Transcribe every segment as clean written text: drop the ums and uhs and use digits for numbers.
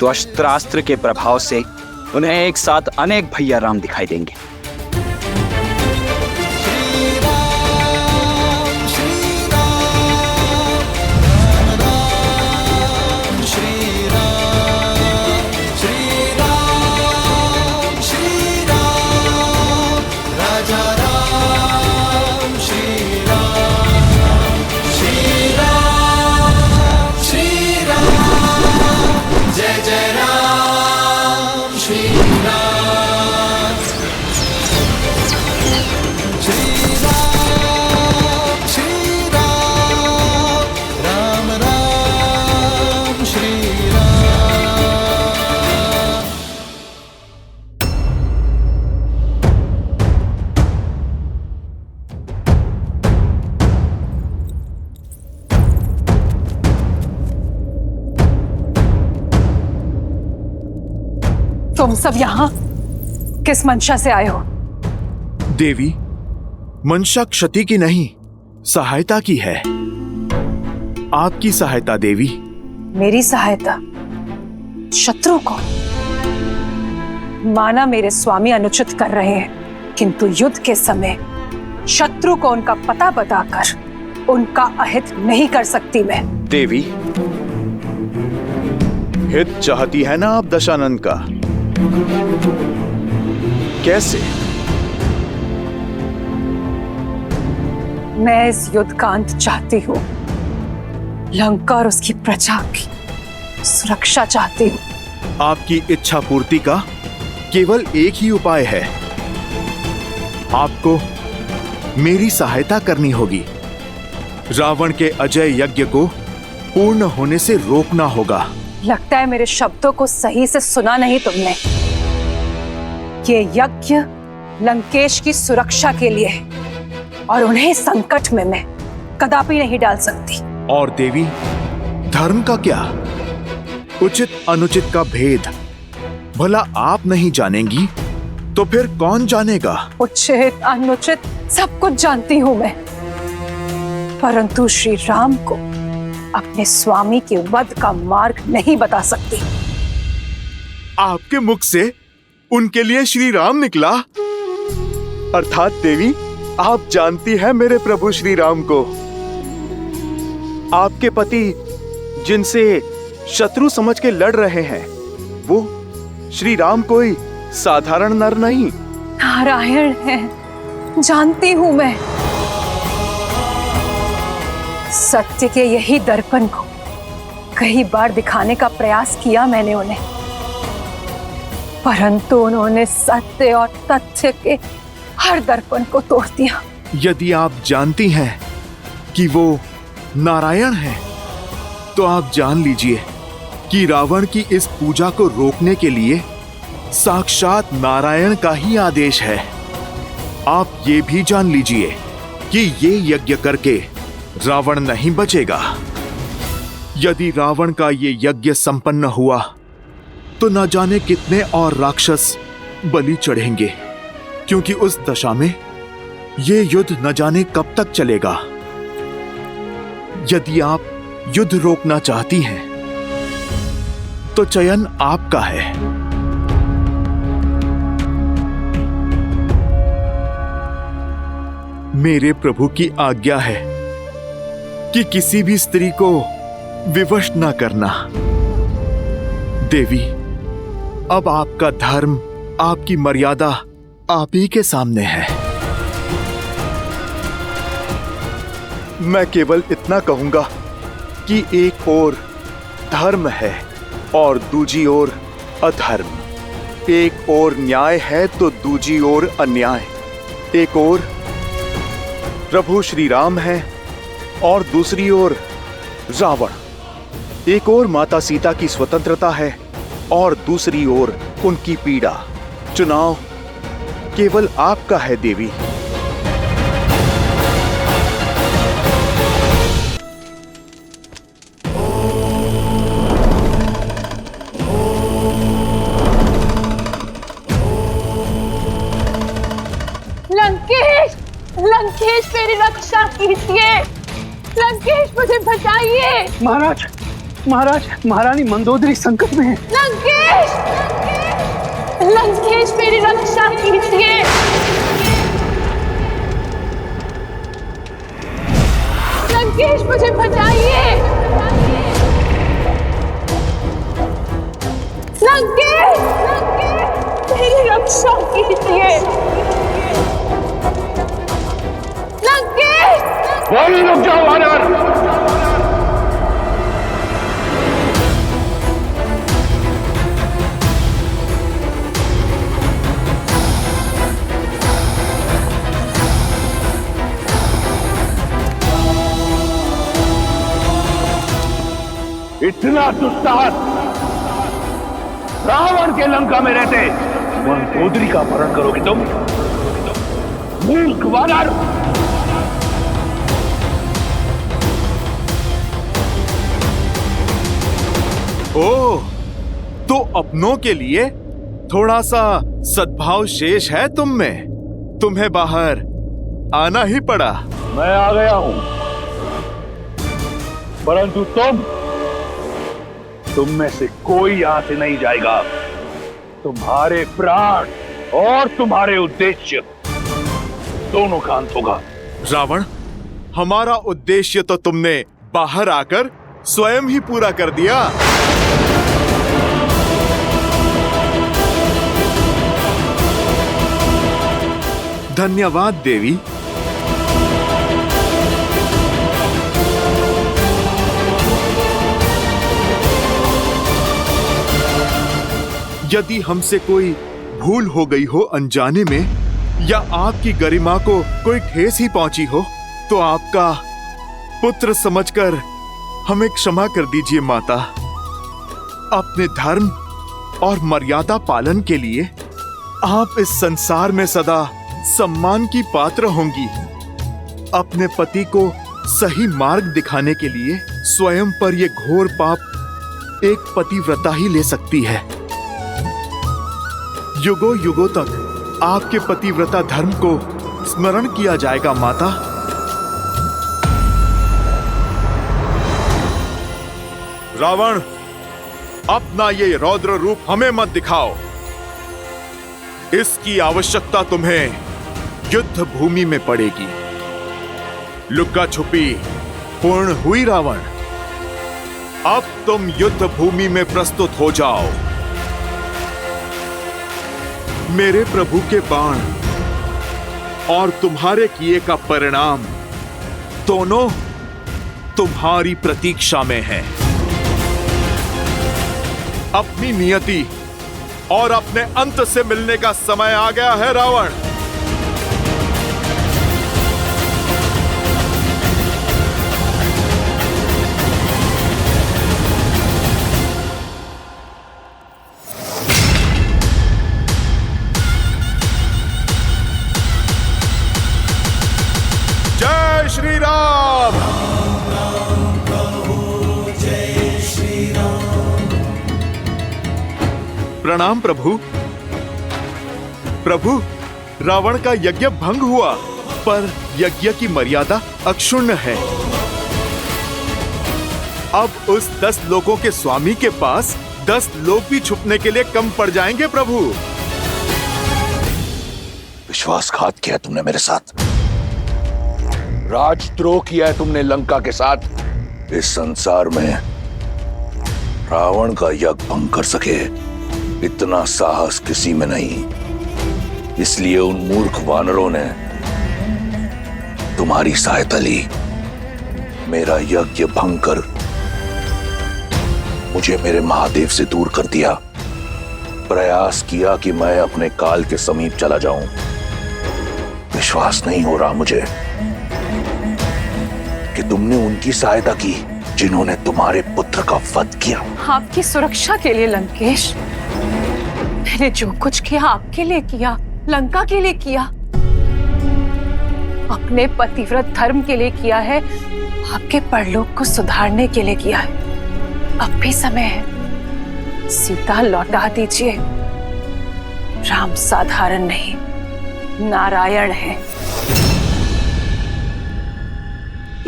तो अस्त्रास्त्र के प्रभाव से उन्हें एक साथ अनेक भैया राम दिखाई देंगे। तुम सब यहाँ किस मंशा से आए हो? देवी, मंशा क्षति की नहीं, सहायता की है। आपकी सहायता देवी। मेरी सहायता? शत्रु को? माना मेरे स्वामी अनुचित कर रहे हैं, किंतु युद्ध के समय शत्रु को उनका पता बताकर उनका अहित नहीं कर सकती मैं। देवी, हित चाहती है ना आप दशानन का? कैसे? मैं इस युद्ध का अंत चाहती हूँ। लंका और उसकी प्रजा की सुरक्षा चाहती हूँ। आपकी इच्छा पूर्ति का केवल एक ही उपाय है। आपको मेरी सहायता करनी होगी। रावण के अजय यज्ञ को पूर्ण होने से रोकना होगा। लगता है मेरे शब्दों को सही से सुना नहीं तुमने। ये यज्ञ लंकेश की सुरक्षा के लिए है और उन्हें संकट में मैं कदापि नहीं डाल सकती। और देवी, धर्म का क्या? उचित अनुचित का भेद भला आप नहीं जानेंगी तो फिर कौन जानेगा? उचित अनुचित सब कुछ जानती हूं मैं, परंतु श्री राम को अपने स्वामी के वध का मार्ग नहीं बता सकती। आपके मुख से उनके लिए श्री राम निकला? अर्थात देवी, आप जानती हैं मेरे प्रभु श्री राम को। आपके पति जिनसे शत्रु समझ के लड़ रहे हैं, वो श्री राम कोई साधारण नर नहीं, नारायण है। जानती हूं मैं। सत्य के यही दर्पण को कई बार दिखाने का प्रयास किया मैंने उन्हें, परंतु उन्होंने सत्य और तथ्य के हर दर्पण को तोड़ दिया। यदि आप जानती हैं कि वो नारायण हैं, तो आप जान लीजिए कि रावण की इस पूजा को रोकने के लिए साक्षात नारायण का ही आदेश है। आप ये भी जान लीजिए कि ये यज्ञ करके रावण नहीं बचेगा। यदि रावण का ये यज्ञ संपन्न हुआ तो न जाने कितने और राक्षस बलि चढ़ेंगे, क्योंकि उस दशा में ये युद्ध न जाने कब तक चलेगा। यदि आप युद्ध रोकना चाहती हैं तो चयन आपका है। मेरे प्रभु की आज्ञा है कि किसी भी स्त्री को विवश न करना। देवी, अब आपका धर्म, आपकी मर्यादा आप ही के सामने है। मैं केवल इतना कहूंगा कि एक ओर धर्म है और दूजी ओर अधर्म। एक ओर न्याय है तो दूजी ओर अन्याय। एक ओर प्रभु श्री राम है और दूसरी ओर रावण। एक ओर माता सीता की स्वतंत्रता है और दूसरी ओर उनकी पीड़ा। चुनाव केवल आपका है देवी। लंकेश, लंकेश मेरी रक्षा कीजिए। लंकेश मुझे बचाइए। महाराज, महाराज, महारानी मंदोदरी संकट में है। लंकेश! लंकेश, मेरी रक्षा कीजिए। लंकेश, मुझे बचाइए। लंकेश! मेरी रक्षा कीजिए। लंकेश! वहीं रुक जाओ वानर। इतना दुस्साहस रावण के लंका में रहते मंदोदरी का अपहरण करोगे तुम? मूर्ख वानर! ओह, तो अपनों के लिए थोड़ा सा सद्भाव शेष है तुम में। तुम्हें बाहर आना ही पड़ा। मैं आ गया हूं, परंतु तुम में से कोई यहां से नहीं जाएगा। तुम्हारे प्राण और तुम्हारे उद्देश्य दोनों का अंत होगा। रावण, हमारा उद्देश्य तो तुमने बाहर आकर स्वयं ही पूरा कर दिया। धन्यवाद देवी। यदि हमसे कोई भूल हो गई हो अनजाने में, या आपकी गरिमा को कोई ठेस ही पहुंची हो, तो आपका पुत्र समझकर हमें क्षमा कर दीजिए माता। अपने धर्म और मर्यादा पालन के लिए आप इस संसार में सदा सम्मान की पात्र होंगी। अपने पति को सही मार्ग दिखाने के लिए स्वयं पर यह घोर पाप एक पतिव्रता ही ले सकती है। युगों युगों तक आपके पतिव्रता धर्म को स्मरण किया जाएगा माता। रावण, अपना ये रौद्र रूप हमें मत दिखाओ। इसकी आवश्यकता तुम्हें युद्ध भूमि में पड़ेगी। लुक्का छुपी पूर्ण हुई रावण। अब तुम युद्ध भूमि में प्रस्तुत हो जाओ। मेरे प्रभु के बाण और तुम्हारे किए का परिणाम दोनों तुम्हारी प्रतीक्षा में है। अपनी नियति और अपने अंत से मिलने का समय आ गया है रावण। जय श्री राम। प्रणाम प्रभु। प्रभु, रावण का यज्ञ भंग हुआ, पर यज्ञ की मर्यादा अक्षुण्ण है। अब उस 10 लोगों के स्वामी के पास 10 लोग भी छुपने के लिए कम पड़ जाएंगे प्रभु। विश्वासघात किया तुमने मेरे साथ, राजद्रोह किया है तुमने लंका के साथ। इस संसार में रावण का यज्ञ भंग कर सके इतना साहस किसी में नहीं। इसलिए उन मूर्ख वानरों ने तुम्हारी सहायता ली। मेरा यज्ञ भंग कर मुझे मेरे महादेव से दूर कर दिया। प्रयास किया कि मैं अपने काल के समीप चला जाऊं। विश्वास नहीं हो रहा मुझे कि तुमने उनकी सहायता की जिन्होंने तुम्हारे पुत्र का वध किया। आपकी सुरक्षा के लिए लंकेश, मैंने जो कुछ किया आपके लिए किया, लंका के लिए किया, अपने पतिव्रत धर्म के लिए किया है, आपके परलोक को सुधारने के लिए किया है। अब भी समय है, सीता लौटा दीजिए। राम साधारण नहीं, नारायण है।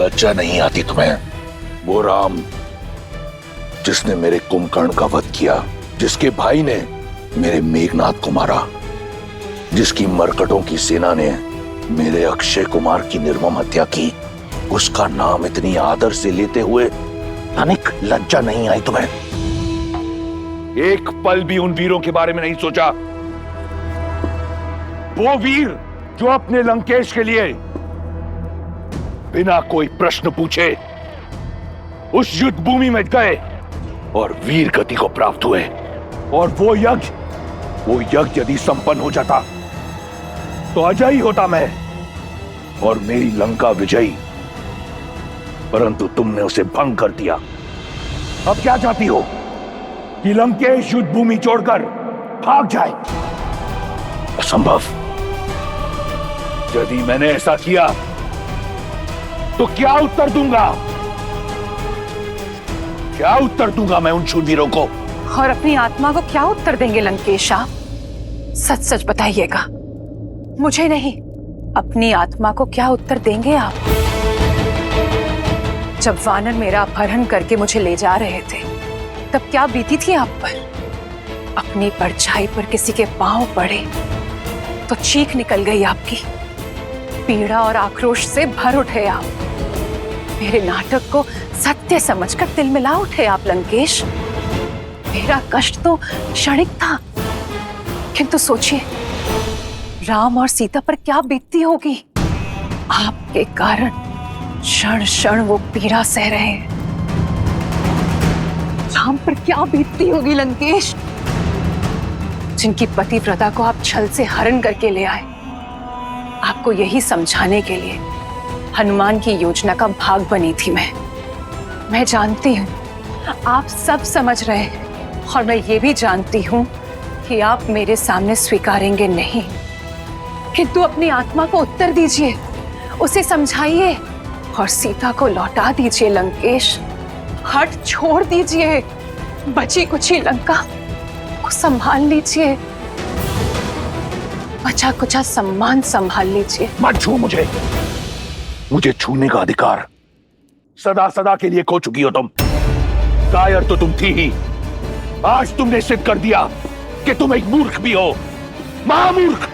लज्जा नहीं आती तुम्हें? वो राम जिसने मेरे कुंभकर्ण का वध किया, जिसके भाई ने मेरे मेघनाथ को मारा, जिसकी मरकटों की सेना ने मेरे अक्षय कुमार की निर्मम हत्या की, उसका नाम इतनी आदर से लेते हुए तनिक लज्जा नहीं आई तुम्हें? एक पल भी उन वीरों के बारे में नहीं सोचा? वो वीर जो अपने लंकेश के लिए बिना कोई प्रश्न पूछे उस युद्ध भूमि में गए और वीर गति को प्राप्त हुए। और वो यज्ञ यदि संपन्न हो जाता तो अजय ही होता मैं और मेरी लंका विजयी, परंतु तुमने उसे भंग कर दिया। अब क्या चाहती हो कि लंकेश युद्ध भूमि छोड़कर भाग जाए? असंभव। यदि मैंने ऐसा किया तो क्या उत्तर दूंगा? क्या उत्तर दूंगा मैं उन शूरवीरों को? और अपनी आत्मा को क्या उत्तर देंगे लंकेश आप? सच सच बताइएगा, मुझे नहीं, अपनी आत्मा को क्या उत्तर देंगे आप? जब वानर मेरा अपहरण करके मुझे ले जा रहे थे तब क्या बीती थी आप पर? अपनी परछाई पर किसी के पांव पड़े तो चीख निकल गई आपकी। पीड़ा और आक्रोश से भर उठे आप। मेरे नाटक को सत्य समझकर दिल मिला उठे आप लंकेश। मेरा कष्ट तो क्षणिक था, किंतु सोचिए राम और सीता पर क्या बीतती होगी। आपके कारण क्षण क्षण वो पीड़ा सह रहे हैं। राम पर क्या बीतती होगी लंकेश, जिनकी पतिव्रता को आप छल से हरण करके ले आए। आपको यही समझाने के लिए हनुमान की योजना का भाग बनी थी मैं जानती हूँ आप सब समझ रहे हैं, और मैं ये भी जानती हूँ कि आप मेरे सामने स्वीकारेंगे नहीं, किंतु अपनी आत्मा को उत्तर दीजिए, उसे समझाइए और सीता को लौटा दीजिए लंकेश। हट छोड़ दीजिए, बची कुची लंका को संभाल लीजिए, बचा कुचा सम्मान संभाल लीजिए। मत छू मुझे छूने का अधिकार सदा सदा के लिए खो चुकी हो तुम। कायर तो तुम थी ही, आज तुमने सिद्ध कर दिया कि तुम एक मूर्ख भी हो, महामूर्ख।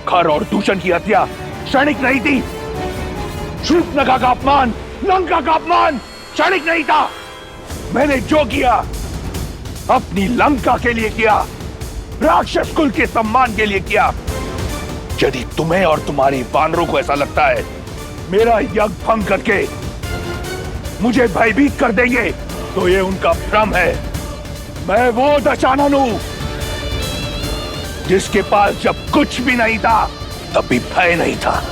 खर और दूषण की हत्या क्षणिक नहीं थी। शूर्पणखा का अपमान, लंका का अपमान क्षणिक नहीं था। मैंने जो किया अपनी लंका के लिए किया, राक्षस कुल के सम्मान के लिए किया। यदि तुम्हें और तुम्हारी वानरों को ऐसा लगता है मेरा यज्ञ भंग करके मुझे भयभीत कर देंगे, तो ये उनका भ्रम है। मैं वो दशानन हूं जिसके पास जब कुछ भी नहीं था तब भी भय नहीं था।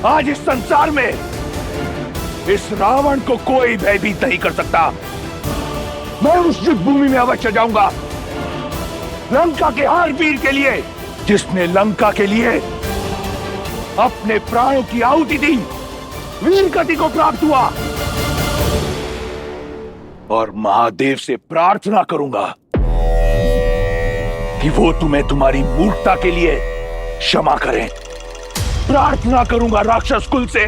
आज इस संसार में इस रावण को कोई भयभीत नहीं कर सकता। मैं उस युद्ध भूमि में अवश्य जाऊंगा, लंका के हर वीर के लिए जिसने लंका के लिए अपने प्राणों की आहुति दी, वीर गति को प्राप्त हुआ। और महादेव से प्रार्थना करूंगा कि वो तुम्हें तुम्हारी मूर्खता के लिए क्षमा करें। प्रार्थना करूंगा राक्षस कुल से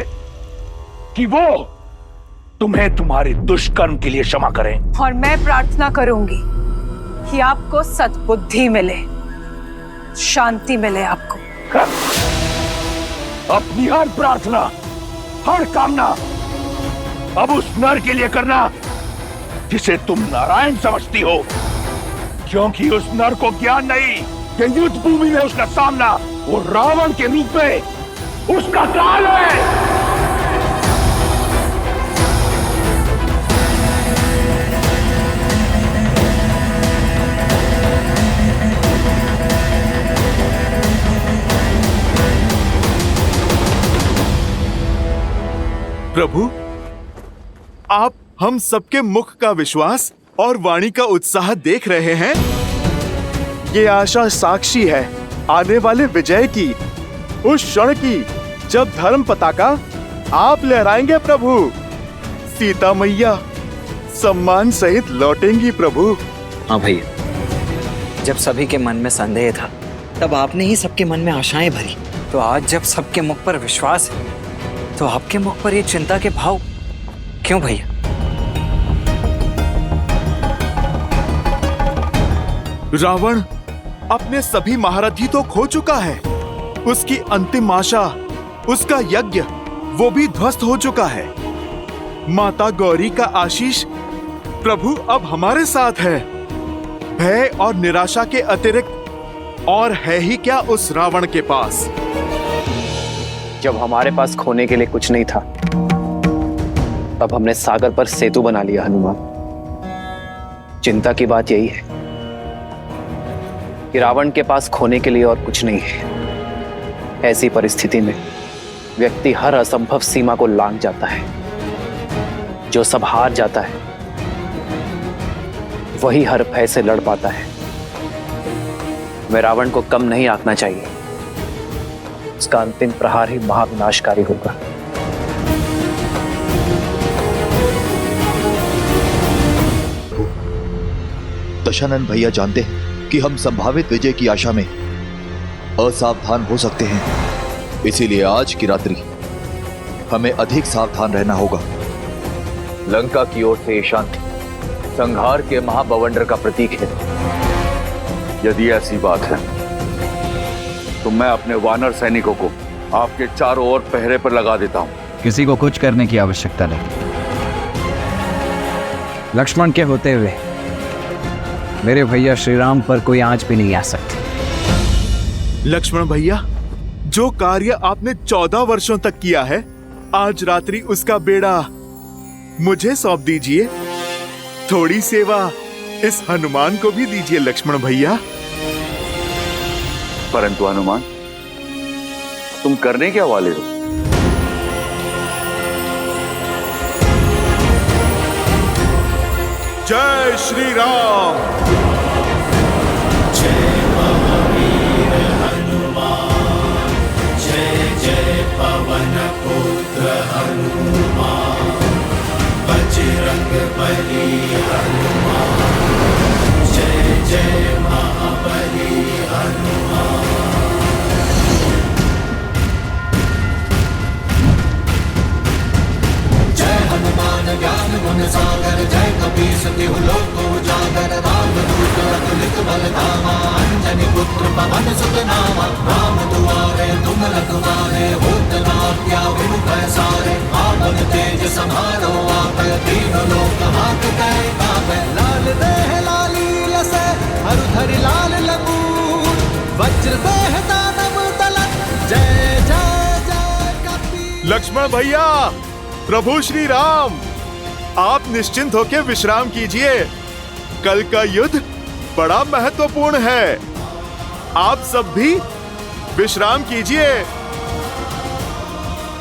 कि वो तुम्हें तुम्हारे दुष्कर्म के लिए क्षमा करें। और मैं प्रार्थना करूंगी कि आपको सद्बुद्धि मिले, शांति मिले आपको। अपनी हर प्रार्थना, हर कामना अब उस नर के लिए करना जिसे तुम नारायण समझती हो, क्योंकि उस नर को ज्ञान नहीं कि युद्ध भूमि में उसका सामना वो रावण के रूप में उसका काल है। प्रभु, आप हम सबके मुख का विश्वास और वाणी का उत्साह देख रहे हैं। ये आशा साक्षी है आने वाले विजय की, उस क्षण की जब धर्म पताका आप लहराएंगे प्रभु। सीता मैया सम्मान सहित लौटेंगी प्रभु। हाँ भैया, जब सभी के मन में संदेह था तब आपने ही सबके मन में आशाएं भरी। तो आज जब सबके मुख पर विश्वास है तो आपके मुख पर ये चिंता के भाव क्यों भैया? रावण अपने सभी महारथी तो खो चुका है। उसकी अंतिम आशा, उसका यज्ञ, वो भी ध्वस्त हो चुका है। माता गौरी का आशीष प्रभु अब हमारे साथ है। भय और निराशा के अतिरिक्त और है ही क्या उस रावण के पास। जब हमारे पास खोने के लिए कुछ नहीं था, तब हमने सागर पर सेतु बना लिया हनुमान। चिंता की बात यही है कि रावण के पास खोने के लिए और कुछ नहीं है। ऐसी परिस्थिति में व्यक्ति हर असंभव सीमा को लांघ जाता है। जो सब हार जाता है वही हर भय से लड़ पाता है। मैं रावण को कम नहीं आंकना चाहिए। उसका अंतिम प्रहार ही महाविनाशकारी होगा। दशानन भैया जानते हैं कि हम संभावित विजय की आशा में असावधान हो सकते हैं, इसीलिए आज की रात्रि हमें अधिक सावधान रहना होगा। लंका की ओर से शांति संहार के महाबवंडर का प्रतीक है। यदि ऐसी बात है तो मैं अपने वानर सैनिकों को आपके चारों ओर पहरे पर लगा देता हूं। किसी को कुछ करने की आवश्यकता नहीं। लक्ष्मण के होते हुए मेरे भैया श्री राम पर कोई आंच भी नहीं आ सकती। लक्ष्मण भैया, जो कार्य आपने 14 वर्षों तक किया है, आज रात्रि उसका बेड़ा मुझे सौंप दीजिए। थोड़ी सेवा इस हनुमान को भी दीजिए लक्ष्मण भैया। परंतु हनुमान, तुम करने क्या वाले हो? जय श्री राम। लक्ष्मण भैया, प्रभु श्री राम, आप निश्चिंत होकर विश्राम कीजिए। कल का युद्ध बड़ा महत्वपूर्ण है। आप सब भी विश्राम कीजिए।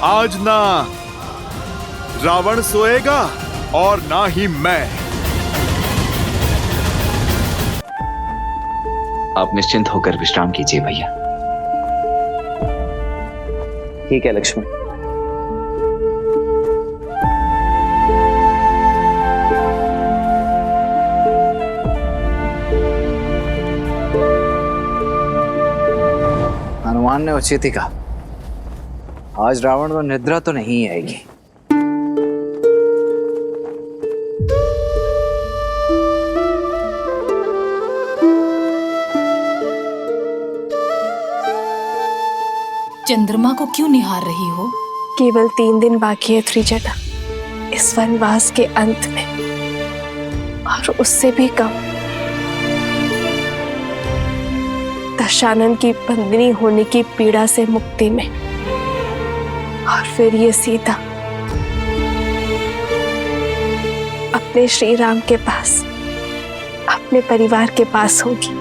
आज ना रावण सोएगा और ना ही मैं। आप निश्चिंत होकर विश्राम कीजिए भैया। ठीक है लक्ष्मण। हनुमान ने उचित ही कहा, आज रावण को निद्रा तो नहीं आएगी। चंद्रमा को क्यों निहार रही हो? केवल 3 दिन बाकी है त्रिजटा, इस वनवास के अंत में, और उससे भी कम। दशानन की बंदनी होने की पीड़ा से मुक्ति में, और फिर ये सीता अपने श्री राम के पास, अपने परिवार के पास होगी।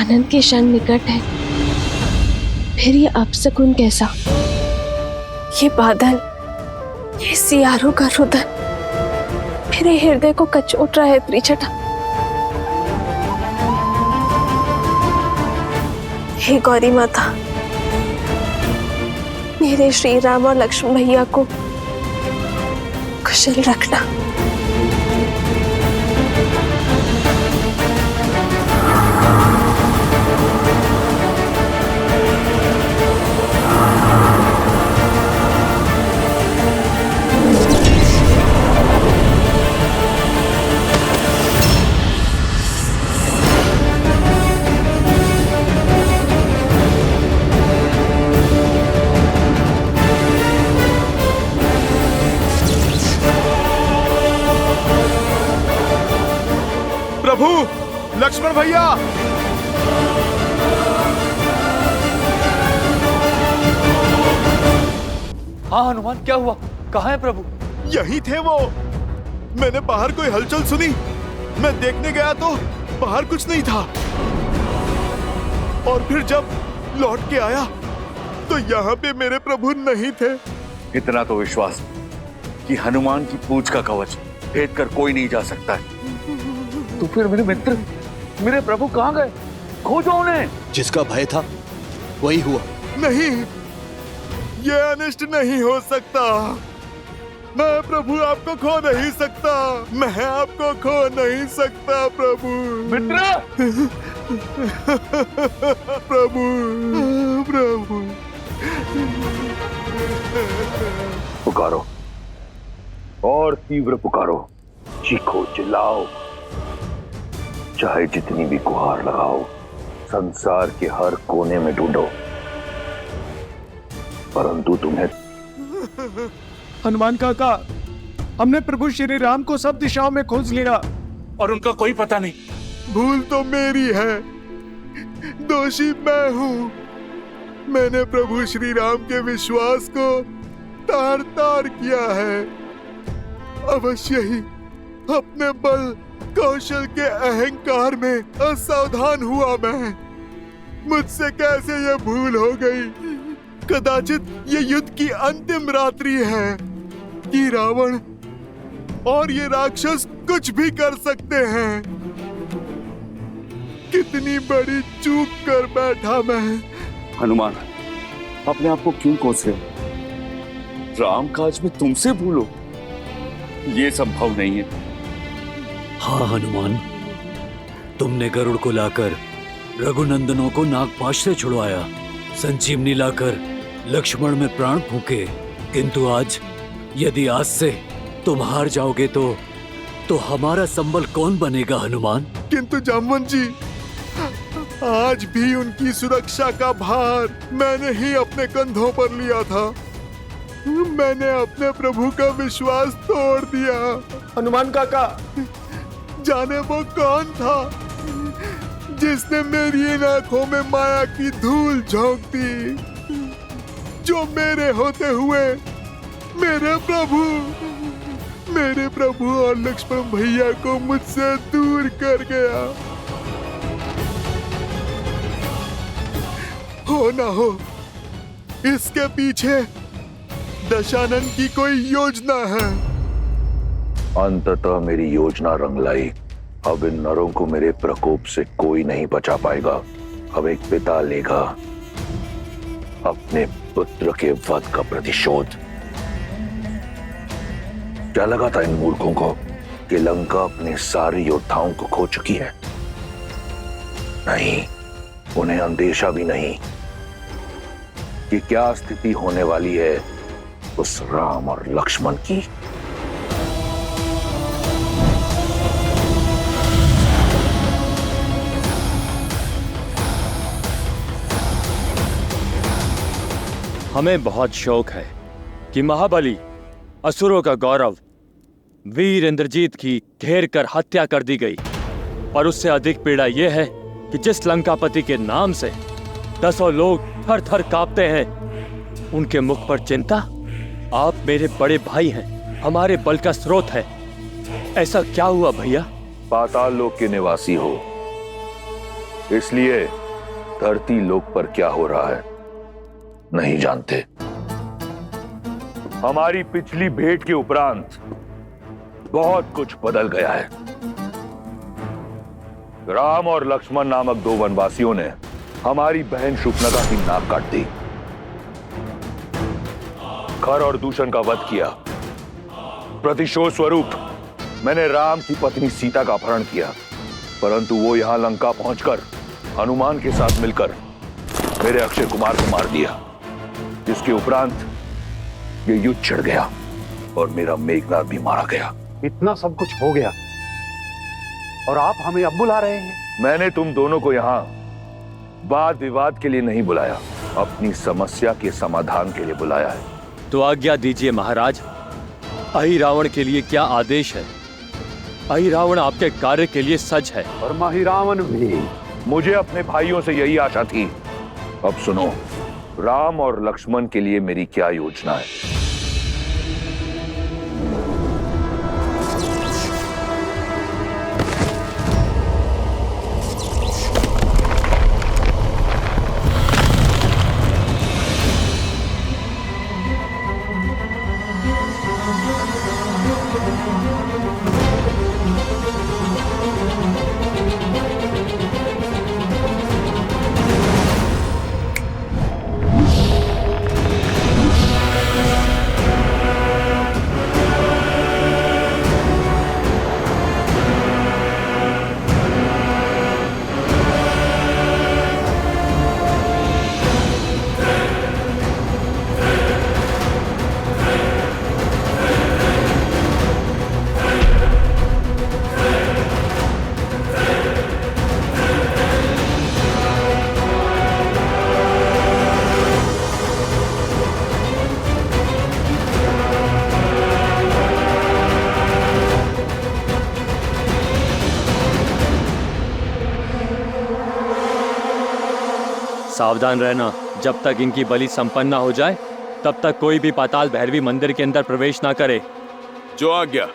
दशानन के क्षण निकट है, फिर ये अपशकुन कैसा? ये बादल, ये सियारों का रुदन मेरे हृदय को कचोट रहा है त्रिजटा। हे गौरी माता, मेरे श्री राम और लक्ष्मण भैया को कुशल रखना। प्रभु, लक्ष्मण भैया! हाँ हनुमान, क्या हुआ? कहाँ है प्रभु? यही थे वो। मैंने बाहर कोई हलचल सुनी, मैं देखने गया तो बाहर कुछ नहीं था, और फिर जब लौट के आया तो यहाँ पे मेरे प्रभु नहीं थे। इतना तो विश्वास कि हनुमान की पूंछ का कवच भेद कर कोई नहीं जा सकता है। तो फिर मेरे मित्र, मेरे प्रभु कहाँ गए? खोजो उन्हें। जिसका भय था वही हुआ। नहीं, ये अनिष्ट नहीं हो सकता। मैं प्रभु आपको खो नहीं सकता, मैं आपको खो नहीं सकता प्रभु। मित्र! प्रभु, प्रभु। पुकारो और तीव्र पुकारो, चीखो चिल्लाओ, चाहे जितनी भी गुहार लगाओ, संसार के हर कोने में ढूंढो, परंतु तुम्हें। हनुमान काका, हमने प्रभु श्री राम को सब दिशाओं में खोज लिया और उनका कोई पता नहीं। भूल तो मेरी है, दोषी मैं हूँ। मैंने प्रभु श्री राम के विश्वास को तार तार किया है। अवश्य ही अपने बल कौशल के अहंकार में असावधान हुआ मैं। मुझसे कैसे ये भूल हो गई? कदाचित ये युद्ध की अंतिम रात्रि है कि रावण और ये राक्षस कुछ भी कर सकते हैं। कितनी बड़ी चूक कर बैठा मैं। हनुमान, अपने आप को क्यों कोस रहे हो? राम काज में तुमसे भूलो, ये संभव नहीं है। हाँ हनुमान, तुमने गरुड़ को लाकर रघुनंदनों को नागपाश से छुड़वाया, संजीवनी लाकर लक्ष्मण में प्राण फूके, किंतु आज यदि आज से तुम हार जाओगे तो हमारा संबल कौन बनेगा हनुमान? किंतु जामवंत जी, आज भी उनकी सुरक्षा का भार मैंने ही अपने कंधों पर लिया था। मैंने अपने प्रभु का विश्वास तोड़ दिया। हनुमान काका, जाने वो कौन था जिसने मेरी इन आंखों में माया की धूल झोंक दी, जो मेरे होते हुए मेरे प्रभु और लक्ष्मण भैया को मुझसे दूर कर गया। हो ना हो, इसके पीछे दशानन की कोई योजना है। अंततः मेरी योजना रंग लाई। अब इन नरों को मेरे प्रकोप से कोई नहीं बचा पाएगा। अब एक पिता लेगा अपने पुत्र के वध का प्रतिशोध। क्या लगा था इन मूर्खों को कि लंका अपने सारे योद्धाओं को खो चुकी है? नहीं, उन्हें अंदेशा भी नहीं कि क्या स्थिति होने वाली है उस राम और लक्ष्मण की। हमें बहुत शौक है कि महाबली असुरों का गौरव वीर इंद्रजीत की घेर कर हत्या कर दी गई, और उससे अधिक पीड़ा यह है कि जिस लंकापति के नाम से 10 लोग थर थर कांपते हैं, उनके मुख पर चिंता। आप मेरे बड़े भाई हैं, हमारे बल का स्रोत है। ऐसा क्या हुआ भैया? पाताल लोक के निवासी हो, इसलिए धरती लोक पर क्या हो रहा है नहीं जानते। हमारी पिछली भेंट के उपरांत बहुत कुछ बदल गया है। राम और लक्ष्मण नामक दो वनवासियों ने हमारी बहन शूर्पणखा की नाक काट दी, खर और दूषण का वध किया। प्रतिशोध स्वरूप मैंने राम की पत्नी सीता का अपहरण किया, परंतु वो यहां लंका पहुंचकर हनुमान के साथ मिलकर मेरे अक्षय कुमार को मार दिया, जिसके उपरांत ये युद्ध छिड़ गया और मेरा मेघनाद भी मारा गया। इतना सब कुछ हो गया और आप हमें अब बुला रहे हैं? मैंने तुम दोनों को यहां वाद विवाद के लिए नहीं बुलाया, अपनी समस्या के समाधान के लिए बुलाया है। तो आज्ञा दीजिए महाराज, अहि रावण के लिए क्या आदेश है? अहि रावण आपके कार्य के लिए सच है। और माही रावण भी। मुझे अपने भाइयों से यही आशा थी। अब सुनो, राम और लक्ष्मण के लिए मेरी क्या योजना है। सावधान रहना, जब तक इनकी बलि संपन्न न हो जाए तब तक कोई भी पाताल भैरवी मंदिर के अंदर प्रवेश ना करे। जो आज्ञा।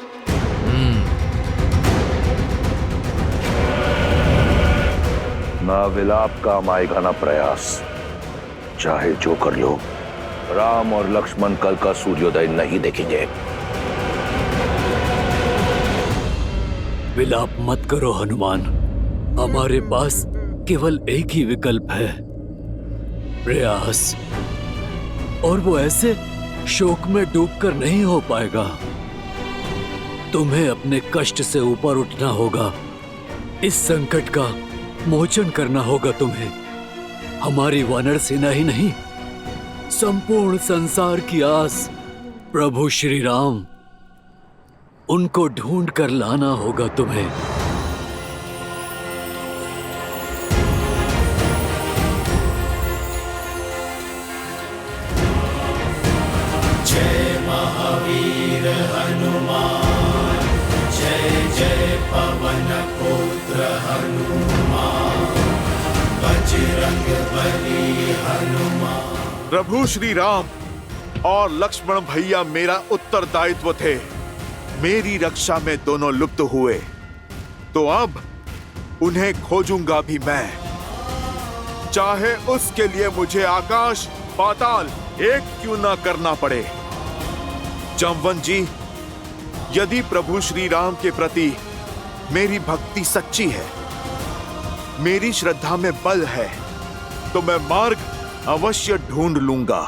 ना विलाप का आएगा ना प्रयास, चाहे जो कर लो, राम और लक्ष्मण कल का सूर्योदय नहीं देखेंगे। विलाप मत करो हनुमान, हमारे पास केवल एक ही विकल्प है, प्रयास, और वो ऐसे शोक में डूबकर नहीं हो पाएगा। तुम्हें अपने कष्ट से ऊपर उठना होगा, इस संकट का मोचन करना होगा तुम्हें। हमारी वानर सेना ही नहीं, संपूर्ण संसार की आस प्रभु श्री राम, उनको ढूंढ कर लाना होगा तुम्हें। जय महावीर हनुमान, जय जय पवन पुत्र हनुमान, बजरंग बली हनुमान। प्रभु श्री राम और लक्ष्मण भैया मेरा उत्तरदायित्व थे, मेरी रक्षा में दोनों लुप्त हुए, तो अब उन्हें खोजूंगा भी मैं, चाहे उसके लिए मुझे आकाश पाताल एक क्यों ना करना पड़े। जामवंत जी, यदि प्रभु श्री राम के प्रति मेरी भक्ति सच्ची है, मेरी श्रद्धा में बल है, तो मैं मार्ग अवश्य ढूंढ लूंगा।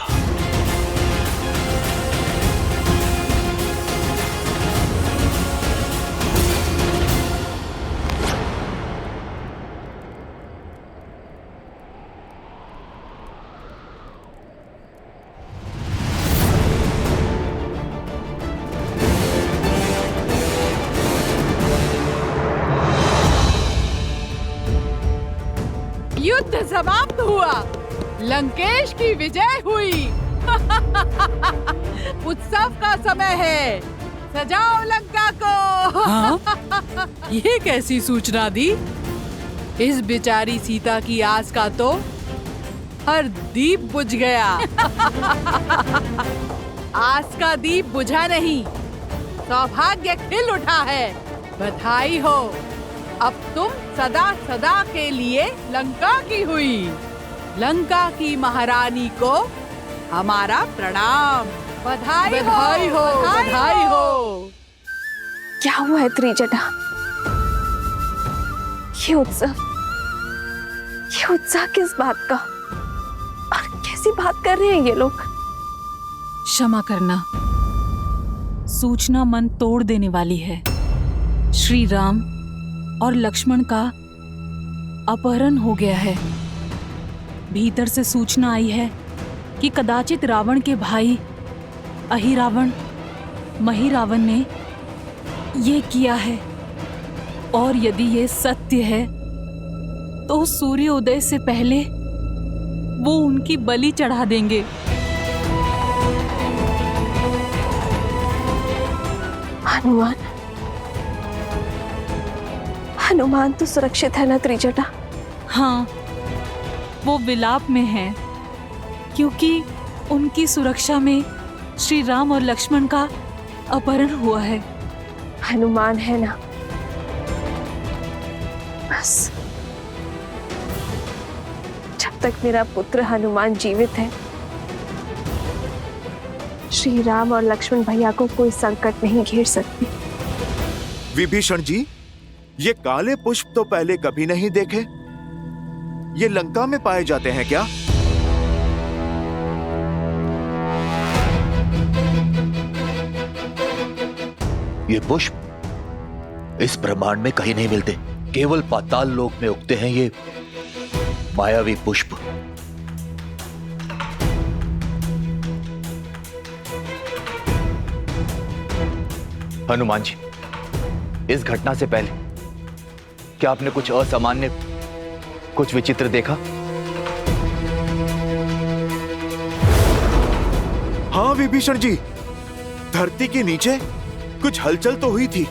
युद्ध समाप्त हुआ, लंकेश की विजय हुई। उत्सव का समय है, सजाओ लंका को। हाँ? ये कैसी सूचना दी? इस बेचारी सीता की आस का तो हर दीप बुझ गया। आस का दीप बुझा नहीं, सौभाग्य खिल उठा है। बधाई हो, अब तुम सदा सदा के लिए लंका की हुई। लंका की महारानी को हमारा प्रणाम। बधाई बधाई हो, बधाई हो। क्या हुआ है त्रिजटा? ये उत्साह किस बात का? और कैसी बात कर रहे हैं ये लोग? क्षमा करना, सूचना मन तोड़ देने वाली है। श्री राम और लक्ष्मण का अपहरण हो गया है। भीतर से सूचना आई है कि कदाचित रावण के भाई अहिरावण महिरावण ने ये किया है। और यदि ये सत्य है तो सूर्योदय से पहले वो उनकी बलि चढ़ा देंगे। हनुमान तो सुरक्षित है ना त्रिजटा? हाँ, वो विलाप में है क्योंकि उनकी सुरक्षा में श्री राम और लक्ष्मण का अपहरण हुआ है। हनुमान है ना? बस जब तक मेरा पुत्र हनुमान जीवित है, श्री राम और लक्ष्मण भैया को कोई संकट नहीं घेर सकती। विभीषण जी, ये काले पुष्प तो पहले कभी नहीं देखे। ये लंका में पाए जाते हैं क्या? ये पुष्प इस ब्रह्मांड में कहीं नहीं मिलते, केवल पाताल लोक में उगते हैं ये मायावी पुष्प। हनुमान जी, इस घटना से पहले क्या आपने कुछ असामान्य, कुछ विचित्र देखा? हाँ विभीषण जी, धरती के नीचे कुछ हलचल तो हुई थी।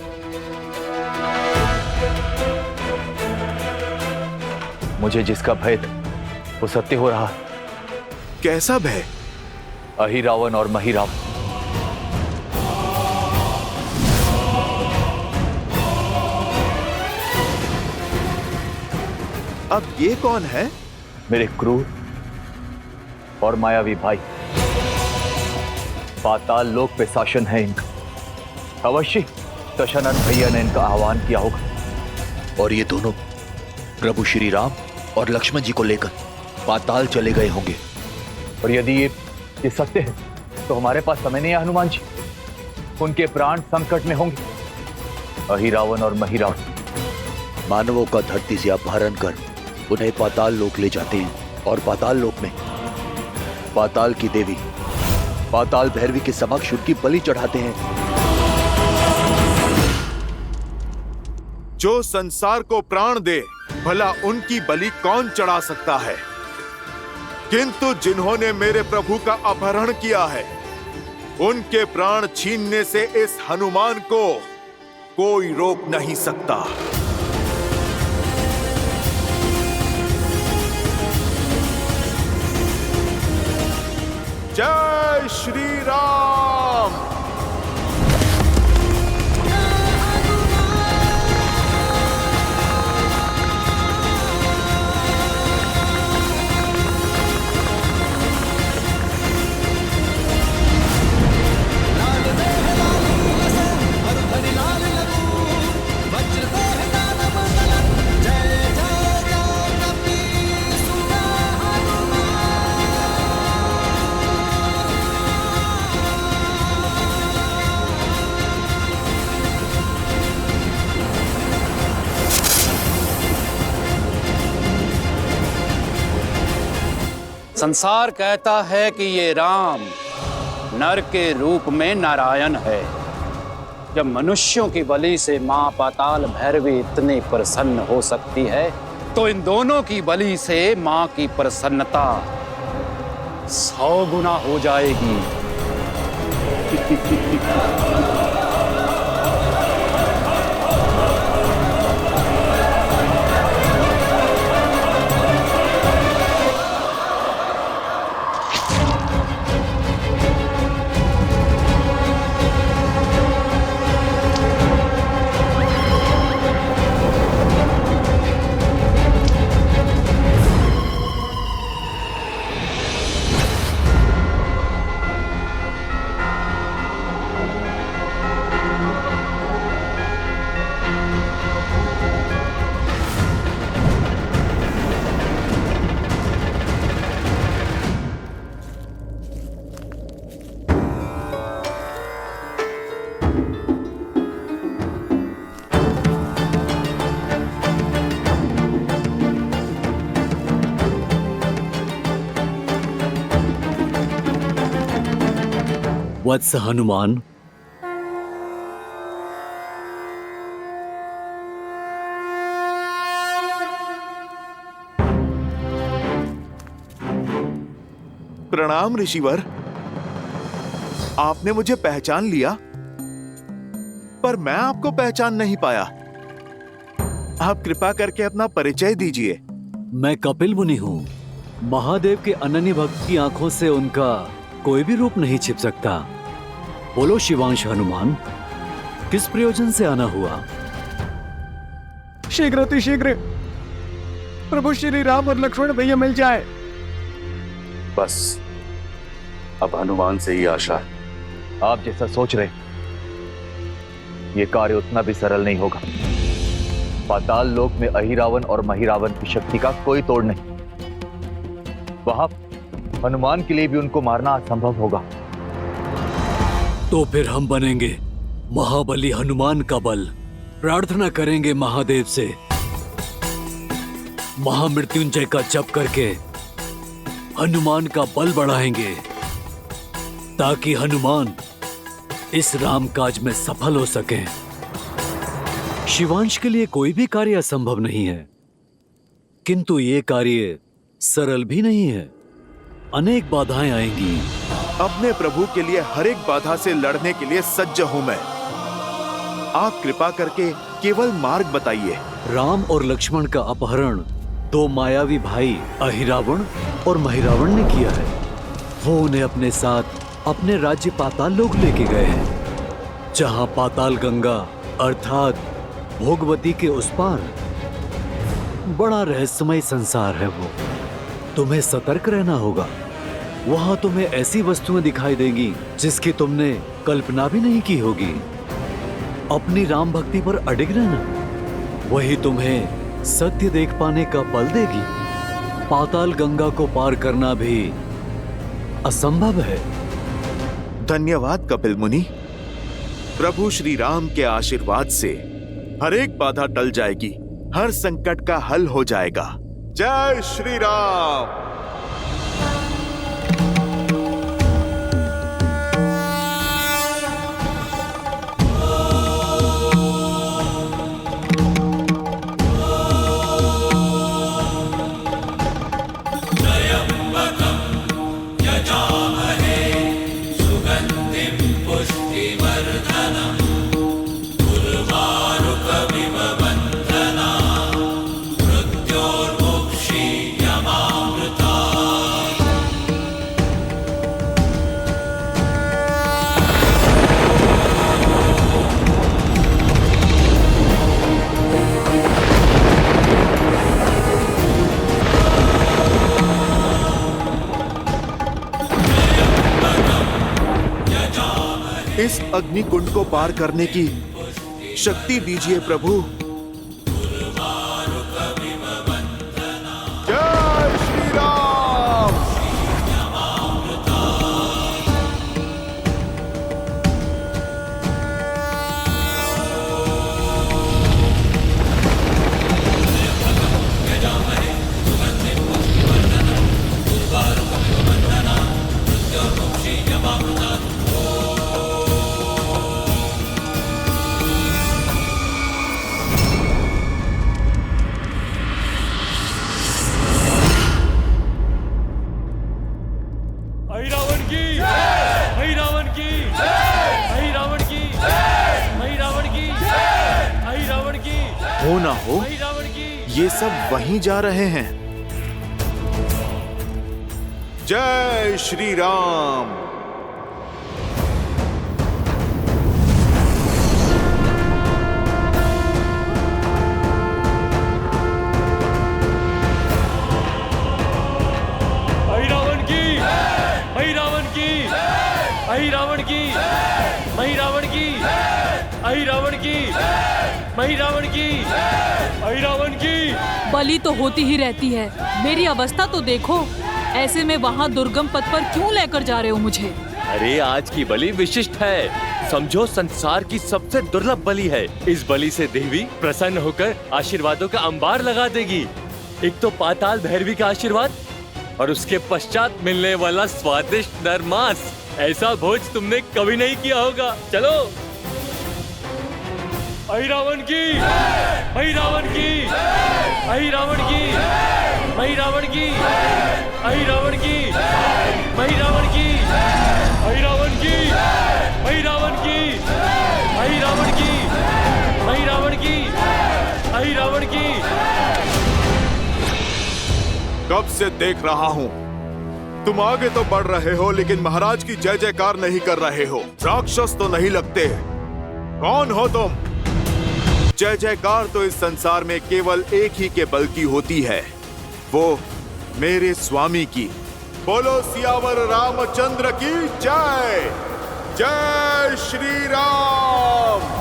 मुझे जिसका भय था वो सत्य हो रहा। कैसा भय? अहिरावण और महिरावण। अब ये कौन है? मेरे क्रूर और मायावी भाई। पाताल लोक पे शासन है इनका। अवश्य दशरथ भैया ने इनका आह्वान किया होगा और ये दोनों प्रभु श्री राम और लक्ष्मण जी को लेकर पाताल चले गए होंगे। और यदि ये सत्य है तो हमारे पास समय नहीं है हनुमान जी। उनके प्राण संकट में होंगे। अहिरावण और महिरावण मानवों का धरती से अपहरण कर उन्हें पाताल लोक ले जाते हैं और पाताल लोक में पाताल की देवी पाताल भैरवी के समक्ष उनकी बलि चढ़ाते हैं। जो संसार को प्राण दे, भला उनकी बलि कौन चढ़ा सकता है? किंतु जिन्होंने मेरे प्रभु का अपहरण किया है, उनके प्राण छीनने से इस हनुमान को कोई रोक नहीं सकता। जय श्री राम। संसार कहता है कि ये राम नर के रूप में नारायण है। जब मनुष्यों की बलि से मां पाताल भैरवी इतनी प्रसन्न हो सकती है, तो इन दोनों की बलि से मां की प्रसन्नता 100 गुना हो जाएगी। वत्स हनुमान, प्रणाम ऋषिवर। आपने मुझे पहचान लिया, पर मैं आपको पहचान नहीं पाया। आप कृपा करके अपना परिचय दीजिए। मैं कपिल मुनि हूँ। महादेव के अनन्य भक्त की आंखों से उनका कोई भी रूप नहीं छिप सकता। बोलो शिवांश हनुमान, किस प्रयोजन से आना हुआ? शीघ्र अतिशीघ्र प्रभु श्री राम और लक्ष्मण भैया मिल जाए। बस अब हनुमान से ही आशा है। आप जैसा सोच रहे ये कार्य उतना भी सरल नहीं होगा। पाताल लोक में अहिरावण और महिरावण की शक्ति का कोई तोड़ नहीं। वहां हनुमान के लिए भी उनको मारना असंभव होगा। तो फिर हम बनेंगे महाबली हनुमान का बल। प्रार्थना करेंगे महादेव से, महामृत्युंजय का जप करके हनुमान का बल बढ़ाएंगे, ताकि हनुमान इस राम काज में सफल हो सके। शिवांश के लिए कोई भी कार्य असंभव नहीं है, किंतु ये कार्य सरल भी नहीं है। अनेक बाधाएं आएंगी। अपने प्रभु के लिए हर एक बाधा से लड़ने के लिए सज्ज हूं मैं। आप कृपा करके केवल मार्ग बताइए। राम और लक्ष्मण का अपहरण दो मायावी भाई अहिरावण और महिरावण ने किया है। वो उन्हें अपने साथ अपने राज्य पाताल लोक लेके गए हैं, जहां पाताल गंगा अर्थात भोगवती के उस पार बड़ा रहस्यमय संसार है। वो तुम्हें सतर्क रहना होगा। वहां तुम्हें ऐसी वस्तुएं दिखाई देंगी जिसकी तुमने कल्पना भी नहीं की होगी। अपनी राम भक्ति पर अडिग रहना, वही तुम्हें सत्य देख पाने का बल देगी। पाताल गंगा को पार करना भी असंभव है। धन्यवाद कपिल मुनि। प्रभु श्री राम के आशीर्वाद से हर एक बाधा टल जाएगी, हर संकट का हल हो जाएगा। जय श्री राम। इस अग्निकुंड को पार करने की शक्ति दीजिए प्रभु। जय श्री राम। हो ना हो, ये सब वहीं जा रहे हैं। जय श्री राम। अहिरावण की, अहिरावण की, अहिरावण की, अहिरावण की, अहिरावण की, अहिरावण की, अहिरावण की। बलि तो होती ही रहती है, मेरी अवस्था तो देखो। ऐसे में वहाँ दुर्गम पथ पर क्यों लेकर जा रहे हो मुझे? अरे आज की बलि विशिष्ट है, समझो संसार की सबसे दुर्लभ बलि है। इस बलि से देवी प्रसन्न होकर आशीर्वादों का अंबार लगा देगी। एक तो पाताल भैरवी का आशीर्वाद और उसके पश्चात मिलने वाला स्वादिष्ट नरमांस। ऐसा भोज तुमने कभी नहीं किया होगा। चलो। आई रावण की, आई रावण की, आई रावण की, आई रावण की, आई रावण की, आई रावण की, आई रावण की, आई रावण की, आई रावण की, आई रावण की, आई रावण की। कब से देख रहा हूँ तुम आगे तो बढ़ रहे हो लेकिन महाराज की जय जयकार नहीं कर रहे हो। राक्षस तो नहीं लगते। कौन हो तुम? जय जयकार तो इस संसार में केवल एक ही के बल की होती है, वो मेरे स्वामी की। बोलो सियावर रामचंद्र की जय। जय श्री राम।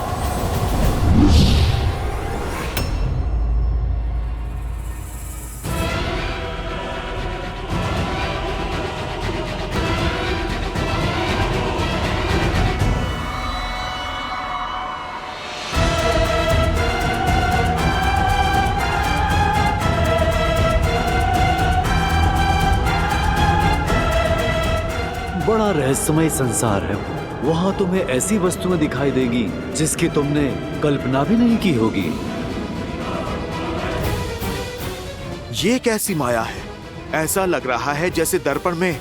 बड़ा रहस्यमय संसार है। वहां तुम्हें ऐसी वस्तुएं दिखाई देगी जिसकी तुमने कल्पना भी नहीं की होगी। ये कैसी माया है? ऐसा लग रहा है जैसे दर्पण में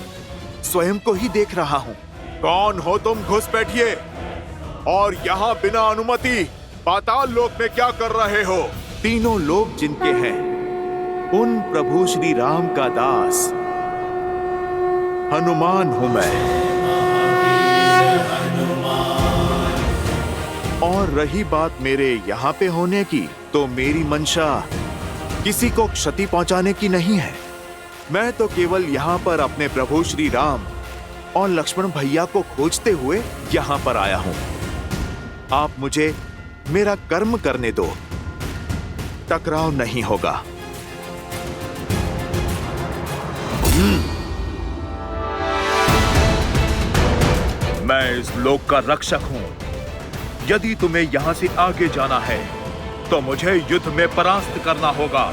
स्वयं को ही देख रहा हूँ। कौन हो तुम? घुस बैठिए। और यहाँ बिना अनुमति पाताल लोक में क्या कर रहे हो? तीनों लोक जिनके हैं उन प्रभु श्री राम का दास हनुमान हूं मैं। और रही बात मेरे यहाँ पे होने की, तो मेरी मंशा किसी को क्षति पहुंचाने की नहीं है। मैं तो केवल यहाँ पर अपने प्रभु श्री राम और लक्ष्मण भैया को खोजते हुए यहाँ पर आया हूं। आप मुझे मेरा कर्म करने दो, टकराव नहीं होगा। मैं इस लोक का रक्षक हूं। यदि तुम्हें यहां से आगे जाना है तो मुझे युद्ध में परास्त करना होगा।